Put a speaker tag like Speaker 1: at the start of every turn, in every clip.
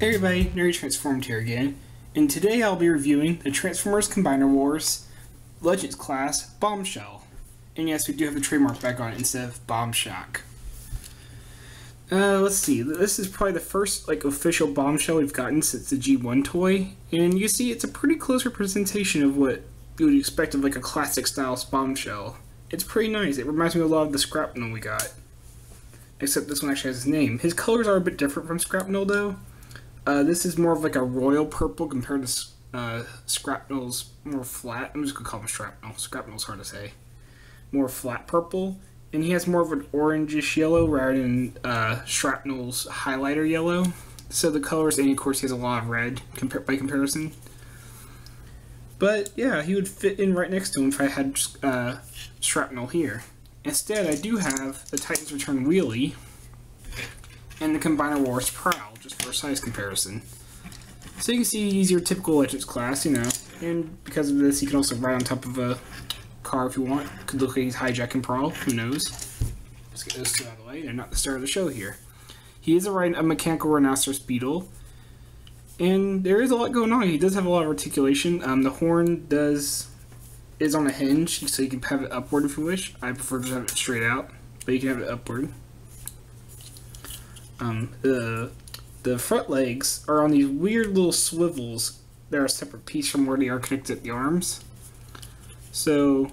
Speaker 1: Hey everybody, Nerdy Transformed here again, and today I'll be reviewing the Transformers Combiner Wars Legends class Bombshell. And yes, we do have the trademark back on it instead of Bombshell. Let's see, this is probably the first official Bombshell we've gotten since the G1 toy, and you see it's a pretty close representation of what you would expect of a classic style Bombshell. It's pretty nice. It reminds me a lot of the Scrapnel we got, except this one actually has his name. His colors are a bit different from Scrapnel though. This is more of a royal purple compared to Scrapnel's more flat. I'm just going to call him Shrapnel. Scrapnel's hard to say. More flat purple. And he has more of an orangish yellow rather than Shrapnel's highlighter yellow. So the colors, and of course he has a lot of red by comparison. But yeah, he would fit in right next to him if I had Shrapnel here. Instead, I do have the Titans Return Wheelie and the Combiner Wars Prowl, just for a size comparison. So you can see he's your typical Legends class, you know, and because of this, you can also ride on top of a car if you want. Could look like he's hijacking Prowl, who knows. Let's get those two out of the way. They're not the star of the show here. He is a mechanical rhinoceros beetle, and there is a lot going on. He does have a lot of articulation. The horn is on a hinge, so you can have it upward if you wish. I prefer to have it straight out, but you can have it upward. The front legs are on these weird little swivels that are a separate piece from where they are connected at the arms. So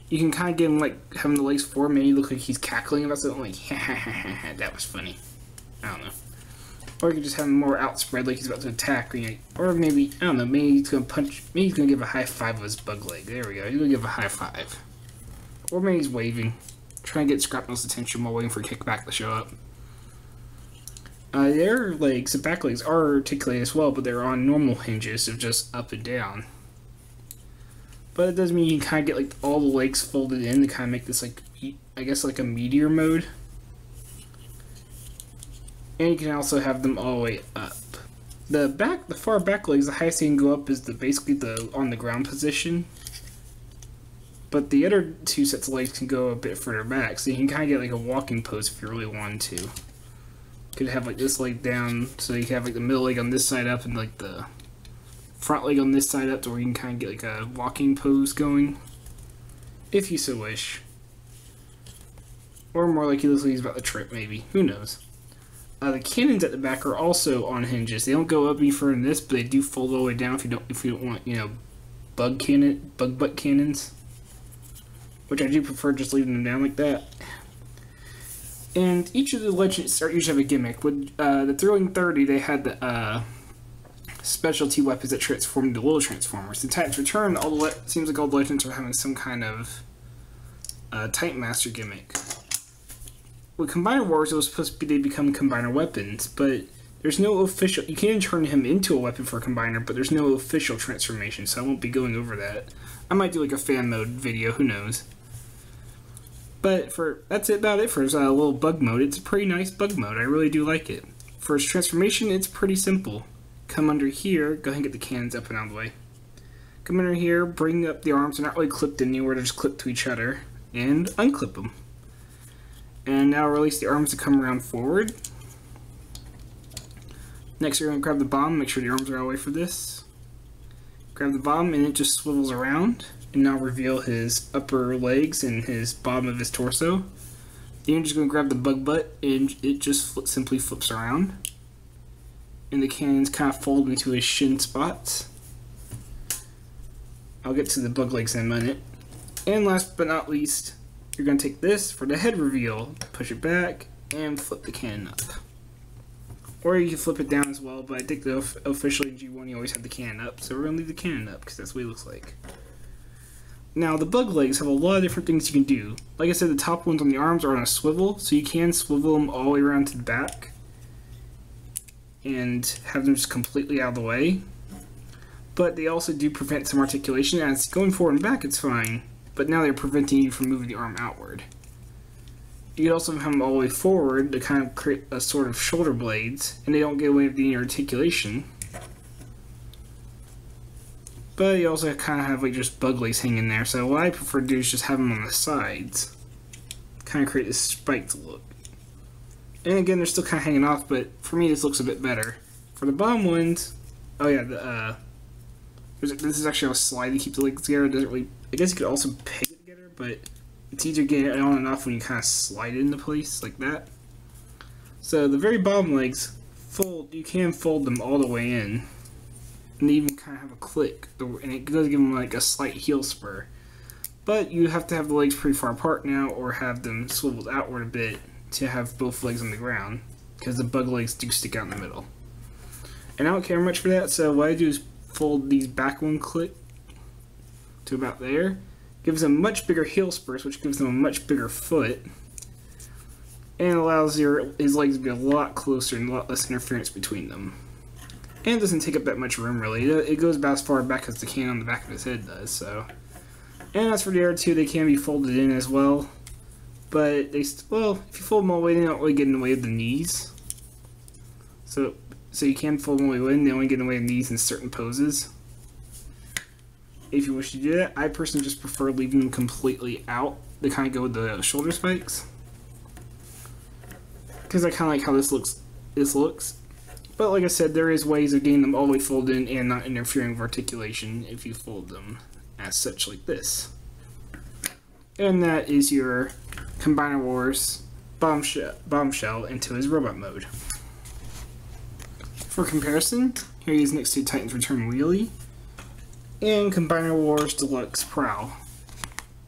Speaker 1: you can kind of get him having the legs forward, maybe look like he's cackling about something like, ha ha ha ha ha, that was funny. I don't know. Or you can just have him more outspread like he's about to attack, or maybe, I don't know, maybe he's going to punch, maybe he's going to give a high five of his bug leg. There we go, he's going to give a high five. Or maybe he's waving, trying to get Scrapnel's attention while waiting for Kickback to show up. Their legs, the back legs, are articulated as well, but they're on normal hinges of just up and down. But it does mean you can kind of get all the legs folded in to kind of make this I guess a meteor mode. And you can also have them all the way up. The far back legs, the highest they can go up is basically the on the ground position. But the other two sets of legs can go a bit further back, so you can kind of get a walking pose if you really wanted to. Could have this leg down, so you can have the middle leg on this side up and the front leg on this side up, to where you can kind of get a walking pose going, if you so wish. Or more like he looks like he's about to trip, maybe. Who knows? The cannons at the back are also on hinges. They don't go up any further than this, but they do fold all the way down if you don't want bug butt cannons, which I do prefer just leaving them down like that. And each of the Legends usually have a gimmick. With the Thrilling 30, they had the specialty weapons that transform into little Transformers. The Titans Return, seems like all the Legends are having some kind of Titan Master gimmick. With Combiner Wars, it was supposed to be they become Combiner weapons, but there's no official. You can turn him into a weapon for a Combiner, but there's no official transformation, so I won't be going over that. I might do a fan mode video, who knows. But that's about it for his little bug mode. It's a pretty nice bug mode. I really do like it. For his transformation, it's pretty simple. Come under here, go ahead and get the cannons up and out of the way. Come under here, bring up the arms. They're not really clipped anywhere, they're just clipped to each other. And unclip them. And now release the arms to come around forward. Next, you're going to grab the bomb, make sure the arms are out of the way for this. Grab the bomb, and it just swivels around. And now reveal his upper legs and his bottom of his torso. Then you're just going to grab the bug butt, and it just simply flips around. And the cannons kind of fold into his shin spots. I'll get to the bug legs in a minute. And last but not least, you're going to take this for the head reveal, push it back, and flip the cannon up. Or you can flip it down as well, but I think officially in G1 you always have the cannon up, so we're going to leave the cannon up because that's what it looks like. Now, the bug legs have a lot of different things you can do. Like I said, the top ones on the arms are on a swivel, so you can swivel them all the way around to the back and have them just completely out of the way. But they also do prevent some articulation. As going forward and back, it's fine, but now they're preventing you from moving the arm outward. You can also have them all the way forward to kind of create a sort of shoulder blades, and they don't get away with any articulation. But you also kind of have just bug legs hanging there, so what I prefer to do is just have them on the sides. Kind of create this spiked look. And again, they're still kind of hanging off, but for me this looks a bit better. For the bottom ones, oh yeah, this is actually a slide to keep the legs together. It doesn't really, I guess you could also peg it together, but it's easier to get it on and off when you kind of slide it into place like that. So the very bottom legs, you can fold them all the way in. And they even kind of have a click, and it does give them like a slight heel spur. But you have to have the legs pretty far apart now, or have them swiveled outward a bit to have both legs on the ground, because the bug legs do stick out in the middle. And I don't care much for that, so what I do is fold these back one click to about there. Gives them much bigger heel spurs, which gives them a much bigger foot, and allows his legs to be a lot closer and a lot less interference between them. And it doesn't take up that much room, really. It goes about as far back as the can on the back of his head does, so. And as for the other two, they can be folded in as well. But, well, if you fold them all the way in, they don't really get in the way of the knees. So you can fold them all the way in, they only get in the way of the knees in certain poses. If you wish to do that, I personally just prefer leaving them completely out. They kind of go with the shoulder spikes. Because I kind of like how this looks. But like I said, there is ways of getting them all the way folded in and not interfering with articulation if you fold them as such, like this. And that is your Combiner Wars Bombshell into his robot mode. For comparison, here he is next to Titan's Return Wheelie and Combiner Wars Deluxe Prowl.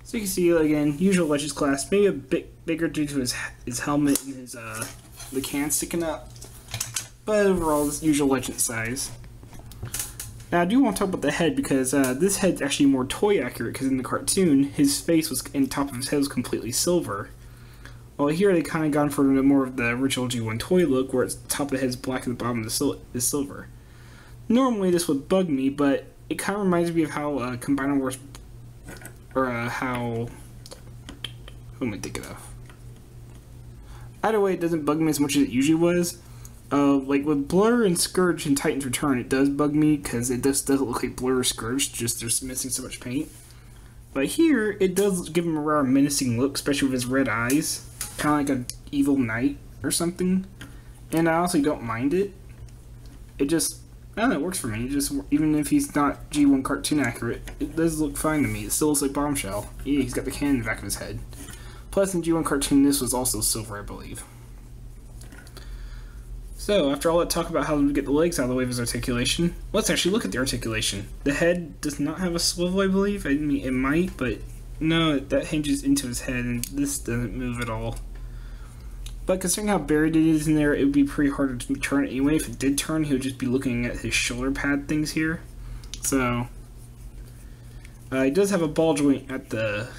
Speaker 1: So you can see, again, usual Legends class, maybe a bit bigger due to his helmet and his the can sticking up, but overall, it's usual Legend size. Now, I do want to talk about the head, because this head's actually more toy accurate, because in the cartoon, his face was, and top of his head was completely silver. Well, here they kind of gone for more of the original G1 toy look, where its top of the head is black and the bottom is silver. Normally, this would bug me, but it kind of reminds me of how Combiner Wars, or how, who am I thinking of? Either way, it doesn't bug me as much as it usually was. Like with Blur and Scourge in Titan's Return, it does bug me because it just doesn't look like Blur or Scourge, just they're missing so much paint. But here, it does give him a rather menacing look, especially with his red eyes. Kind of like an evil knight or something. And I honestly don't mind it. It just, I don't know, it works for me. It just, even if he's not G1 cartoon accurate, it does look fine to me. It still looks like Bombshell. Yeah, he's got the cannon in the back of his head. Plus, in G1 cartoon, this was also silver, I believe. So, after all that talk about how to get the legs out of the way of his articulation, let's actually look at the articulation. The head does not have a swivel, I believe. I mean, it might, but no, that hinges into his head, and this doesn't move at all. But considering how buried it is in there, it would be pretty hard to turn it anyway. If it did turn, he would just be looking at his shoulder pad things here. So, he does have a ball joint at the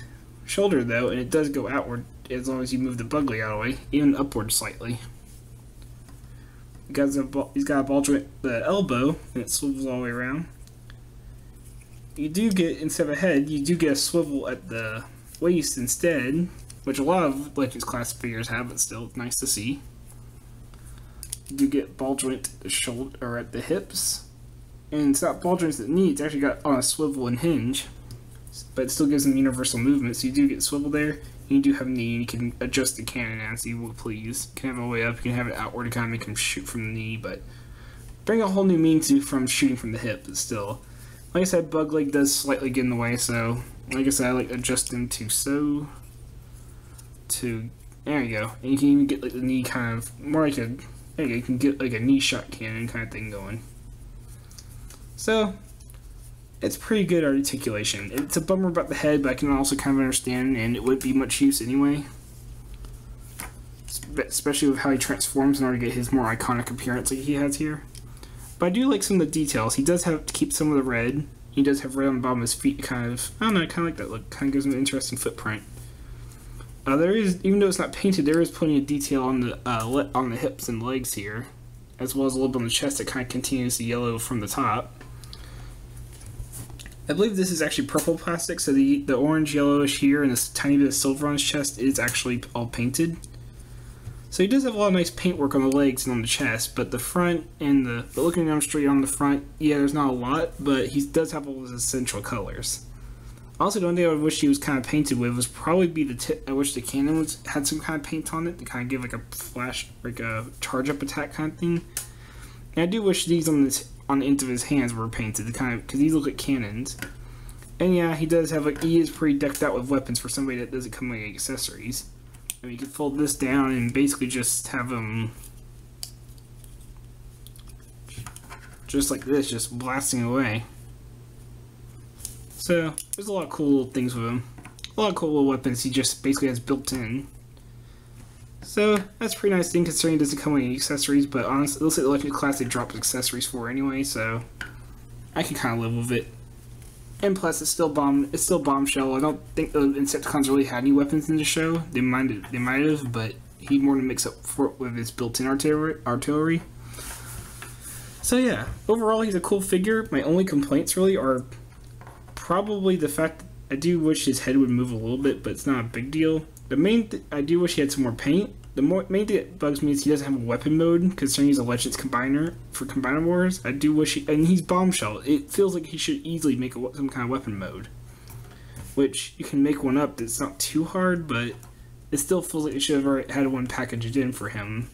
Speaker 1: shoulder, though, and it does go outward as long as you move the bug leg out of the way, even upward slightly. He's got a ball joint at the elbow, and it swivels all the way around. You do get, instead of a head, you do get a swivel at the waist instead, which a lot of Legends class figures have, but still, it's nice to see. You do get ball joint at the shoulder, or at the hips, and it's not ball joints at the knee, it's actually got on a swivel and hinge, but it still gives them universal movement, so you do get swivel there. You do have a knee, and you can adjust the cannon as you will please. You can have it all the way up, you can have it outward to kind of make him shoot from the knee, but bring a whole new meaning to from shooting from the hip, but still. Like I said, bug leg does slightly get in the way, so like I said, I like adjust them to there you go. And you can even get like the knee kind of, more like a, there you go, you can get like a knee shot cannon kind of thing going. So, it's pretty good articulation. It's a bummer about the head, but I can also kind of understand, and it would be much use anyway. Especially with how he transforms in order to get his more iconic appearance like he has here. But I do like some of the details. He does have to keep some of the red. He does have red on the bottom of his feet, kind of, I don't know, I kind of like that look. Kind of gives him an interesting footprint. There is, even though it's not painted, there is plenty of detail on the hips and legs here, as well as a little bit on the chest that kind of continues the yellow from the top. I believe this is actually purple plastic, so the orange yellowish here and this tiny bit of silver on his chest is actually all painted. So he does have a lot of nice paintwork on the legs and on the chest, but the front and but looking at him straight on the front, yeah, there's not a lot, but he does have all his essential colors. Also, the only thing I wish he was kind of painted with was probably be the tip. I wish the cannon had some kind of paint on it to kind of give like a flash, like a charge up attack kind of thing. And I do wish these on the ends of his hands were painted, to kind of, because these look like cannons. And yeah, he does have like, he is pretty decked out with weapons for somebody that doesn't come with accessories. I mean, you can fold this down and basically just have him just like this, just blasting away. So there's a lot of cool things with him. A lot of cool little weapons he just basically has built in. So that's a pretty nice thing considering it doesn't come with any accessories, but honestly, it looks like the Electric class they dropped accessories for anyway, so I can kind of live with it. And plus, it's still Bombshell. I don't think the Insecticons really had any weapons in the show. They might have, but he more than makes up for it with his built-in artillery. So yeah, overall he's a cool figure. My only complaints really are probably the fact that I do wish his head would move a little bit, but it's not a big deal. The main I do wish he had some more paint. The main thing that bugs me is he doesn't have a weapon mode, considering he's a Legends Combiner for Combiner Wars. I do wish and he's Bombshell. It feels like he should easily make some kind of weapon mode. Which, you can make one up that's not too hard, but it still feels like they should have already had one packaged in for him.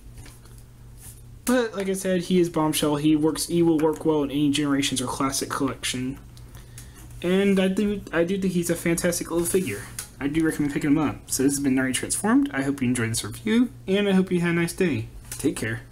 Speaker 1: But, like I said, he is Bombshell. He will work well in any Generations or Classic collection. And I do think he's a fantastic little figure. I do recommend picking him up. So this has been Nerdy Transformed. I hope you enjoyed this review, and I hope you had a nice day. Take care.